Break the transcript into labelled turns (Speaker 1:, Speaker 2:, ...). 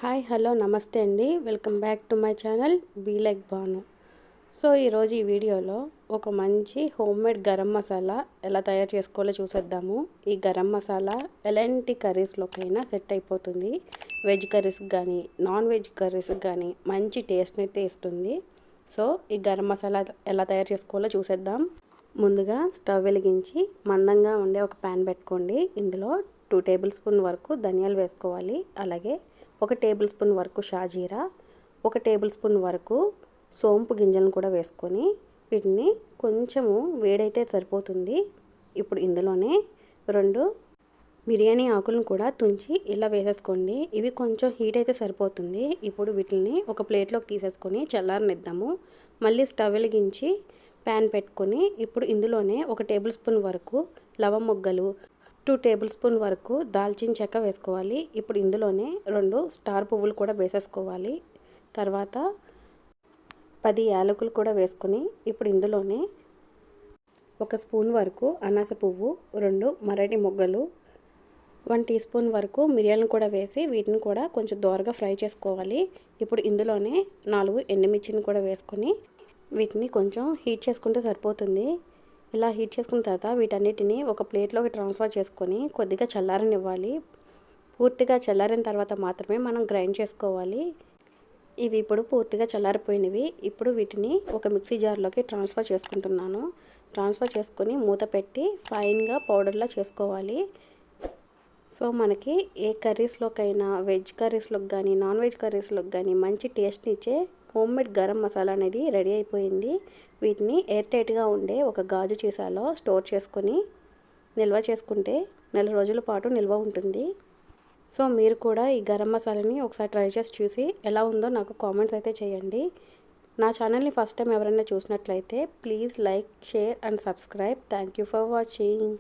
Speaker 1: Hi hello నమస్తే అండి. Welcome back to my channel be like Banu. So ఈరోజు ఈ వీడియోలో ఒక మంచి హోమ్మేడ్ గరం మసాలా ఎలా తయారు చేసుకోవాలో చూసేద్దాము. ఈ గరం మసాలా ఎలాంటి కర్రీస్లోకైనా సెట్ అయిపోతుంది. వెజ్ కర్రీస్కి కానీ నాన్ వెజ్ కర్రీస్కి కానీ మంచి టేస్ట్ని అయితే ఇస్తుంది. సో ఈ గరం మసాలా ఎలా తయారు చేసుకోవాలో చూసేద్దాం. ముందుగా స్టవ్ వెలిగించి మందంగా ఉండే ఒక ప్యాన్ పెట్టుకోండి. ఇందులో 2 టేబుల్ స్పూన్ వరకు ధనియాలు వేసుకోవాలి. అలాగే 1 టేబుల్ స్పూన్ వరకు షాజీరా, 1 టేబుల్ స్పూన్ వరకు సోంపు గింజలను కూడా వేసుకొని వీటిని కొంచెము వేడైతే సరిపోతుంది. ఇప్పుడు ఇందులోనే 2 బిర్యానీ ఆకులను కూడా తుంచి ఇలా వేసేసుకోండి. ఇవి కొంచెం హీట్ అయితే సరిపోతుంది. ఇప్పుడు వీటిని ఒక ప్లేట్లోకి తీసేసుకొని చల్లారనిద్దాము. మళ్ళీ స్టవ్ వెలిగించి ప్యాన్ పెట్టుకొని ఇప్పుడు ఇందులోనే 1 టేబుల్ స్పూన్ వరకు లవంగ 2 టేబుల్ స్పూన్ వరకు దాల్చిన చెక్క వేసుకోవాలి. ఇప్పుడు ఇందులోనే 2 స్టార్ పువ్వులు కూడా వేసేసుకోవాలి. తర్వాత 10 యాలకులు కూడా వేసుకొని ఇప్పుడు ఇందులోనే 1 స్పూన్ వరకు అనాస పువ్వు, 2 మరాఠీ మొగ్గలు, 1 టీ స్పూన్ వరకు మిరియాలను కూడా వేసి వీటిని కూడా కొంచెం దోరగా ఫ్రై చేసుకోవాలి. ఇప్పుడు ఇందులోనే 4 ఎండుమిర్చిని కూడా వేసుకొని వీటిని కొంచెం హీట్ చేసుకుంటే సరిపోతుంది. ఇలా హీట్ చేసుకున్న తర్వాత వీటన్నిటిని ఒక ప్లేట్లోకి ట్రాన్స్ఫర్ చేసుకొని కొద్దిగా చల్లారనివ్వాలి. పూర్తిగా చల్లారిన తర్వాత మాత్రమే మనం గ్రైండ్ చేసుకోవాలి. ఇవి ఇప్పుడు పూర్తిగా చల్లారిపోయినవి. ఇప్పుడు వీటిని ఒక మిక్సీ జార్లోకి ట్రాన్స్ఫర్ చేసుకుంటున్నాను. ట్రాన్స్ఫర్ చేసుకొని మూత పెట్టి ఫైన్గా పౌడర్లా చేసుకోవాలి. సో మనకి ఏ కర్రీస్లోకైనా వెజ్ కర్రీస్లోకి కానీ నాన్ వెజ్ కర్రీస్లోకి కానీ మంచి టేస్ట్ని ఇచ్చే హోమ్మేడ్ గరం మసాలా అనేది రెడీ అయిపోయింది. వీటిని ఎయిర్ టైట్గా ఉండే ఒక గాజు సీసాలో స్టోర్ చేసుకొని నిల్వ చేసుకుంటే 4 రోజుల పాటు నిల్వ ఉంటుంది. సో మీరు కూడా ఈ గరం మసాలాని ఒకసారి ట్రై చేసి చూసి ఎలా ఉందో నాకు కామెంట్స్ అయితే చేయండి. నా ఛానల్ని ఫస్ట్ టైం ఎవరైనా చూసినట్లయితే please like, share and subscribe. Thank you for watching.